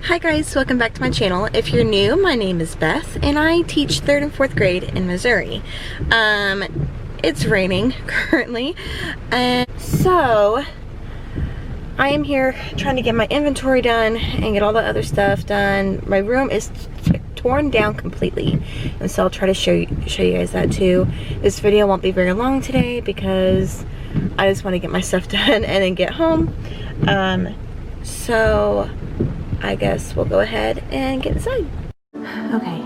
Hi guys, welcome back to my channel. If you're new, my name is Beth and I teach 3rd and 4th grade in Missouri. It's raining currently, and so I am here trying to get my inventory done and get all the other stuff done. My room is torn down completely, and so I'll try to show you guys that too. This video won't be very long today because I just want to get my stuff done and then get home. So I guess we'll go ahead and get inside. Okay,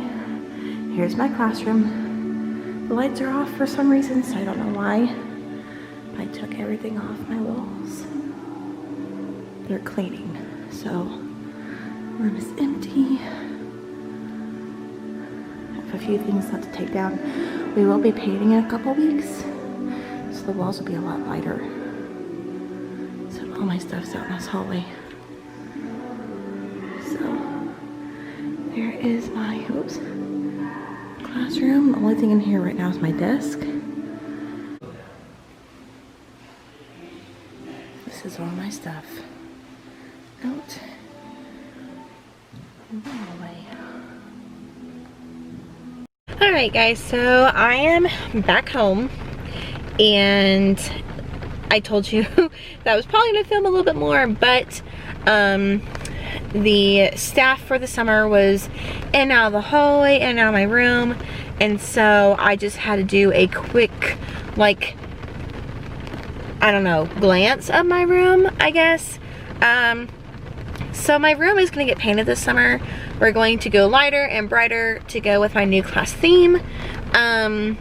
here's my classroom. The lights are off for some reason, so I don't know why. I took everything off my walls. They're cleaning, so room is empty. I have a few things left to take down. We will be painting in a couple weeks, so the walls will be a lot lighter. So all my stuff's out in this hallway. So there is my classroom. The only thing in here right now is my desk. This is all my stuff out in the hallway. Alright guys, so I am back home, and I told you that I was probably going to film a little bit more, but the staff for the summer was in and out of the hallway, in and out of my room, and so I just had to do a quick, like, I don't know, glance of my room, I guess. So my room is going to get painted this summer. We're going to go lighter and brighter to go with my new class theme. And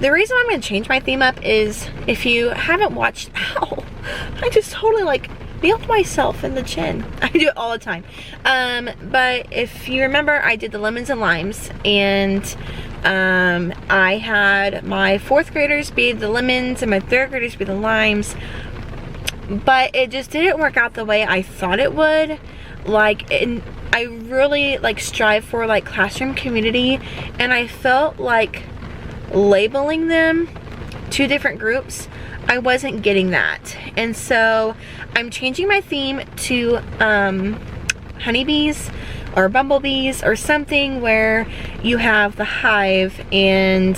the reason I'm going to change my theme up is, if you haven't watched, ow, I just totally like nailed myself in the chin. I do it all the time. But if you remember, I did the lemons and limes, and I had my 4th graders be the lemons and my 3rd graders be the limes, but it just didn't work out the way I thought it would. Like, I really like strive for like classroom community, and I felt like labeling them 2 different groups, I wasn't getting that. And so I'm changing my theme to honeybees or bumblebees or something, where you have the hive and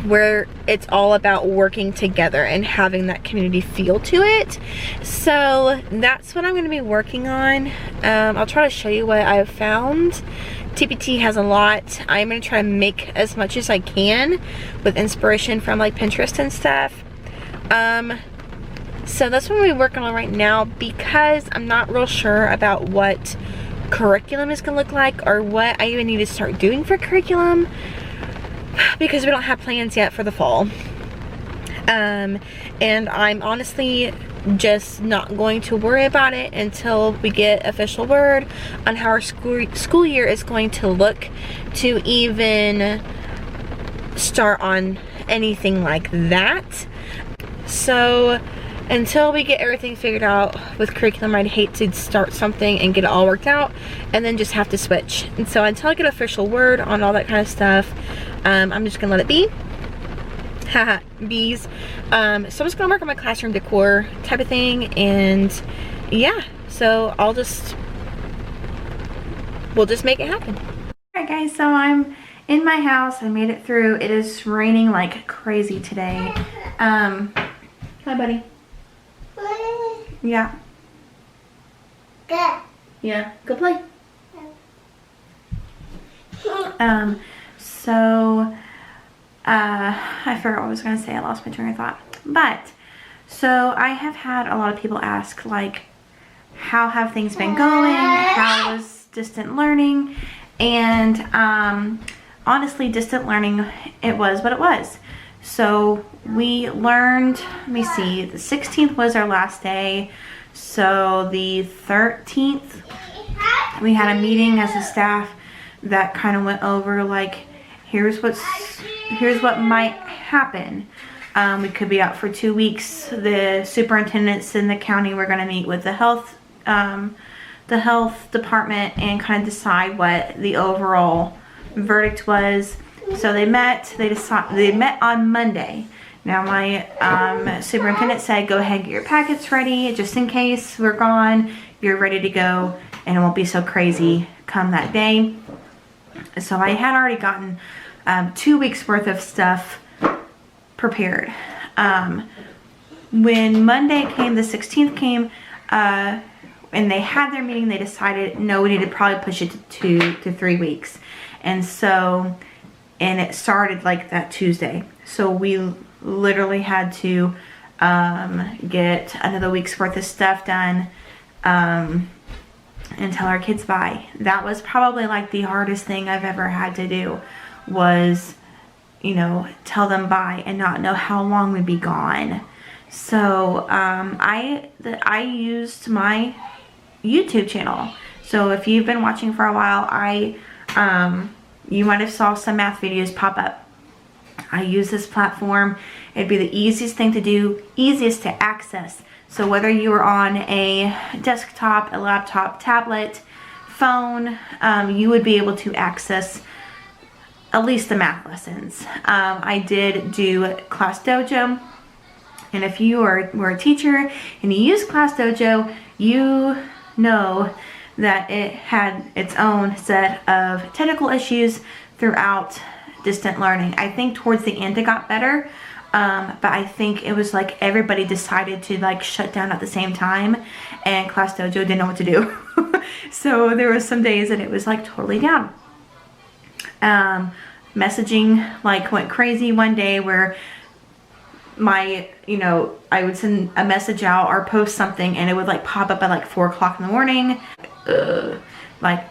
where it's all about working together and having that community feel to it. So that's what I'm going to be working on. I'll try to show you what I've found. TPT has a lot. I'm going to try to make as much as I can with inspiration from like Pinterest and stuff. So that's what we're working on right now, because I'm not real sure about what curriculum is going to look like, or what I even need to start doing for curriculum, because we don't have plans yet for the fall. And I'm honestly just not going to worry about it until we get official word on how our school year is going to look, to even start on anything like that. So until we get everything figured out with curriculum, I'd hate to start something and get it all worked out and then just have to switch. And so until I get official word on all that kind of stuff, I'm just gonna let it be. Haha, bees. So I'm just gonna work on my classroom decor type of thing, and yeah, so we'll just make it happen. Alright guys, so I'm in my house. I made it through. It is raining like crazy today. Hi buddy. Yeah. Good. Yeah, go play. So I forgot what I was going to say. I lost my train of thought. But so I have had a lot of people ask, like, how have things been going? How was distant learning? And honestly, distant learning, it was what it was. So we learned, let me see, the 16th was our last day. So the 13th, we had a meeting as a staff that kind of went over, like, here's what might happen. We could be out for 2 weeks. The superintendents in the county were going to meet with the health department and kind of decide what the overall verdict was. So they met on Monday. Now my superintendent said, go ahead and get your packets ready just in case we're gone. You're ready to go and it won't be so crazy come that day. So I had already gotten 2 weeks worth of stuff prepared. When Monday came, the 16th came, and they had their meeting, they decided, no, we need to probably push it to 3 weeks. And so, and it started like that Tuesday. So we literally had to get another week's worth of stuff done and tell our kids bye. That was probably like the hardest thing I've ever had to do, was, you know, tell them bye and not know how long we'd be gone. So I used my YouTube channel. So if you've been watching for a while, you might have saw some math videos pop up. I use this platform. It'd be the easiest thing to do, easiest to access. So whether you are on a desktop, a laptop, tablet, phone, you would be able to access at least the math lessons. I did do Class Dojo. And if you were a teacher and you use Class Dojo, you know that it had its own set of technical issues throughout distant learning. I think towards the end it got better, but I think it was like everybody decided to like shut down at the same time, and Class Dojo didn't know what to do. So there was some days that it was like totally down. Messaging like went crazy one day where I would send a message out or post something and it would like pop up at like 4 o'clock in the morning. Like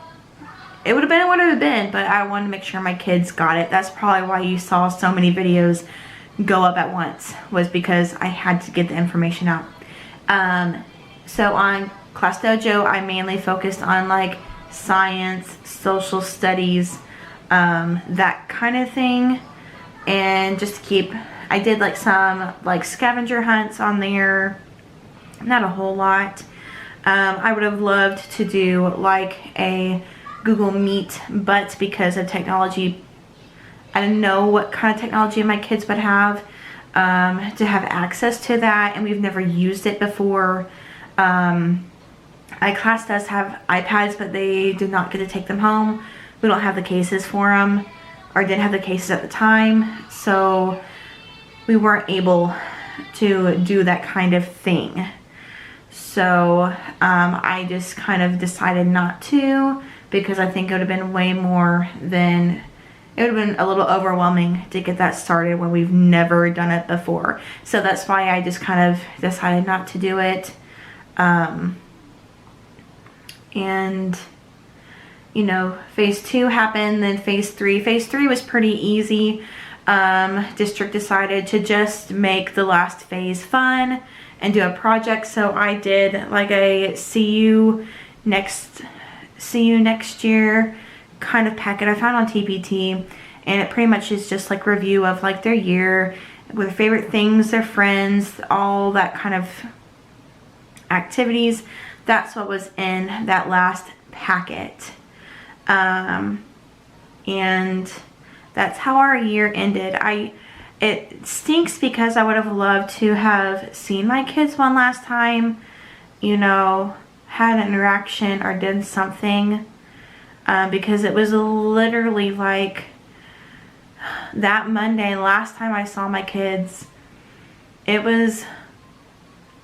it would have been what it would have been, but I wanted to make sure my kids got it. That's probably why you saw so many videos go up at once, was because I had to get the information out. So on Class Dojo, I mainly focused on like science, social studies, that kind of thing, and just to keep, I did like some like scavenger hunts on there, not a whole lot. I would have loved to do like a Google Meet, but because of technology, I didn't know what kind of technology my kids would have to have access to that, and we've never used it before. My class does have iPads, but they do not get to take them home. We don't have the cases for them, or didn't have the cases at the time, so we weren't able to do that kind of thing. So I just kind of decided not to, because I think it would have been way more than, it would have been a little overwhelming to get that started when we've never done it before. So that's why I just kind of decided not to do it. And you know, phase 2 happened, then phase 3. Phase 3 was pretty easy. District decided to just make the last phase fun and do a project. So I did like a see you next year kind of packet I found on TPT, and it pretty much is just like review of like their year, with their favorite things, their friends, all that kind of activities. That's what was in that last packet. And that's how our year ended. It stinks because I would have loved to have seen my kids one last time, you know, had an interaction or did something, because it was literally like that Monday, last time I saw my kids, it was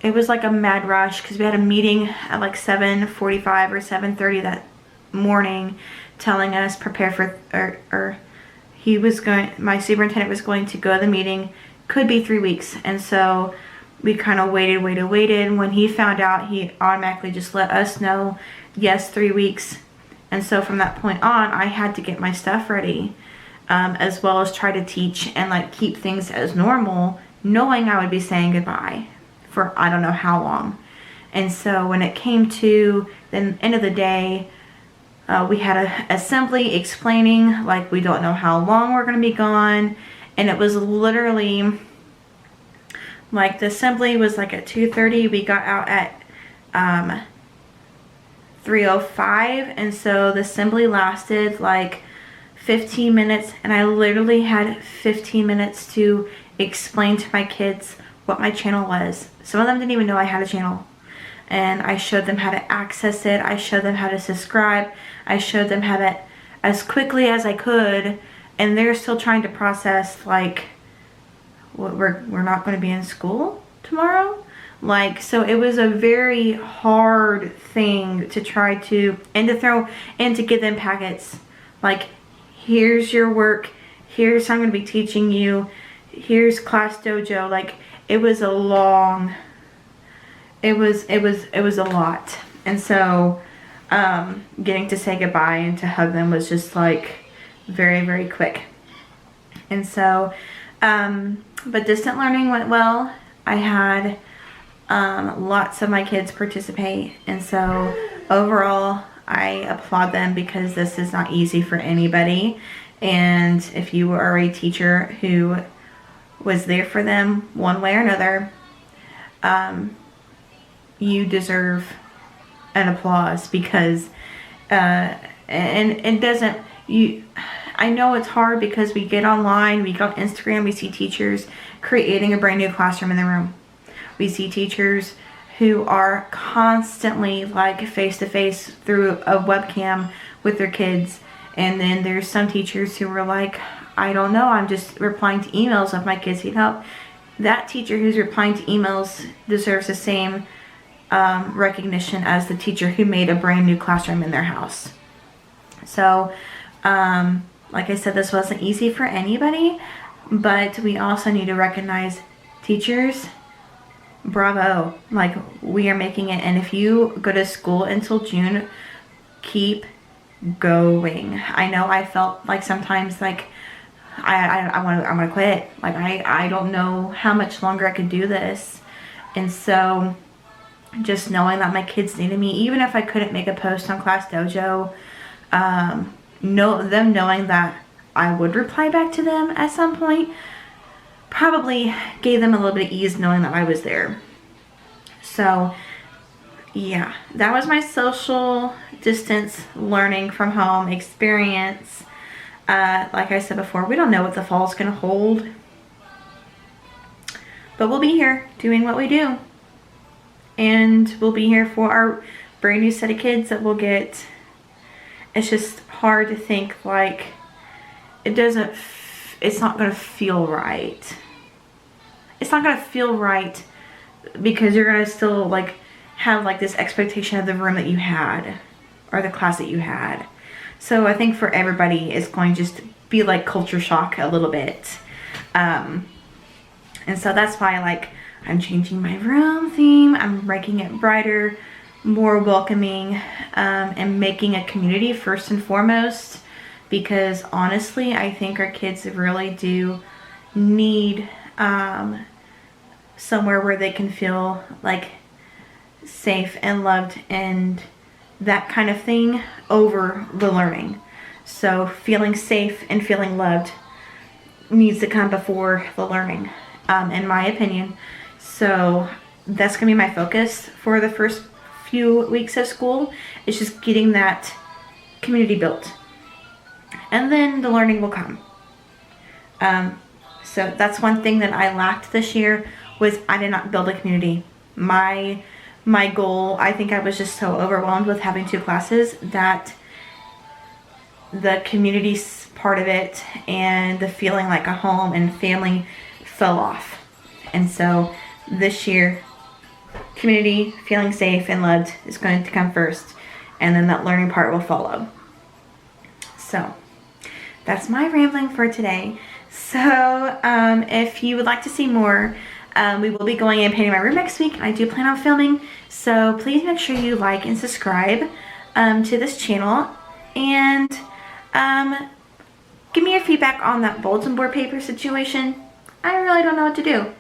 like a mad rush, because we had a meeting at like 7:45 or 7:30 that morning, telling us prepare for, or he was going, my superintendent was going to go to the meeting, could be 3 weeks. And so we kind of waited. When he found out, he automatically just let us know, yes, 3 weeks. And so from that point on, I had to get my stuff ready, as well as try to teach and like keep things as normal, knowing I would be saying goodbye for I don't know how long. And so when it came to the end of the day, we had an assembly explaining like we don't know how long we're going to be gone, and it was literally like the assembly was like at 2:30. We got out at 3:05, and so the assembly lasted like 15 minutes, and I literally had 15 minutes to explained to my kids what my channel was. Some of them didn't even know I had a channel. And I showed them how to access it. I showed them how to subscribe. I showed them how to, as quickly as I could. And they're still trying to process, like, we're not going to be in school tomorrow. Like, so it was a very hard thing to try to, and to throw, and to give them packets. Like, here's your work. Here's how I'm going to be teaching you. Here's class dojo. Like, it was a long, it was a lot. And so, getting to say goodbye and to hug them was just like very, very quick. And so, but distant learning went well. I had lots of my kids participate, and so overall I applaud them, because this is not easy for anybody. And if you are a teacher who was there for them one way or another, you deserve an applause, because and it doesn't, I know it's hard, because we get online, we go on Instagram, we see teachers creating a brand new classroom in their room. We see teachers who are constantly like face to face through a webcam with their kids. And then there's some teachers who are like, I don't know, I'm just replying to emails if my kids need help. That teacher who's replying to emails deserves the same recognition as the teacher who made a brand new classroom in their house. So, like I said, this wasn't easy for anybody, but we also need to recognize teachers. Bravo. Like, we are making it. And if you go to school until June, keep going. I know I felt like sometimes like I'm gonna quit. Like, I don't know how much longer I could do this. And so just knowing that my kids needed me, even if I couldn't make a post on Class Dojo, knowing that I would reply back to them at some point, probably gave them a little bit of ease knowing that I was there. So yeah, that was my social distance learning from home experience. Like I said before, we don't know what the fall is going to hold, but we'll be here doing what we do, and we'll be here for our brand new set of kids that we'll get. It's just hard to think, like, it's not going to feel right. It's not going to feel right, because you're going to still like have like this expectation of the room that you had, or the class that you had. So I think for everybody it's going to just be like culture shock a little bit. And so that's why, like, I'm changing my room theme. I'm making it brighter, more welcoming, and making a community first and foremost, because honestly I think our kids really do need somewhere where they can feel like safe and loved, and that kind of thing over the learning. So feeling safe and feeling loved needs to come before the learning, in my opinion. So that's gonna be my focus for the first few weeks of school. It's just getting that community built, and then the learning will come. So that's one thing that I lacked this year, was I did not build a community. My goal, I think I was just so overwhelmed with having 2 classes that the community part of it and the feeling like a home and family fell off. And so this year, community, feeling safe and loved is going to come first, and then that learning part will follow. So that's my rambling for today. So if you would like to see more, we will be going and painting my room next week. I do plan on filming, so please make sure you like and subscribe to this channel, and give me your feedback on that bulletin board paper situation. I really don't know what to do.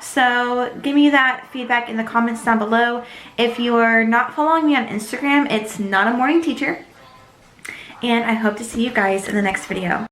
So give me that feedback in the comments down below. If you are not following me on Instagram, it's Not a Morning Teacher. And I hope to see you guys in the next video.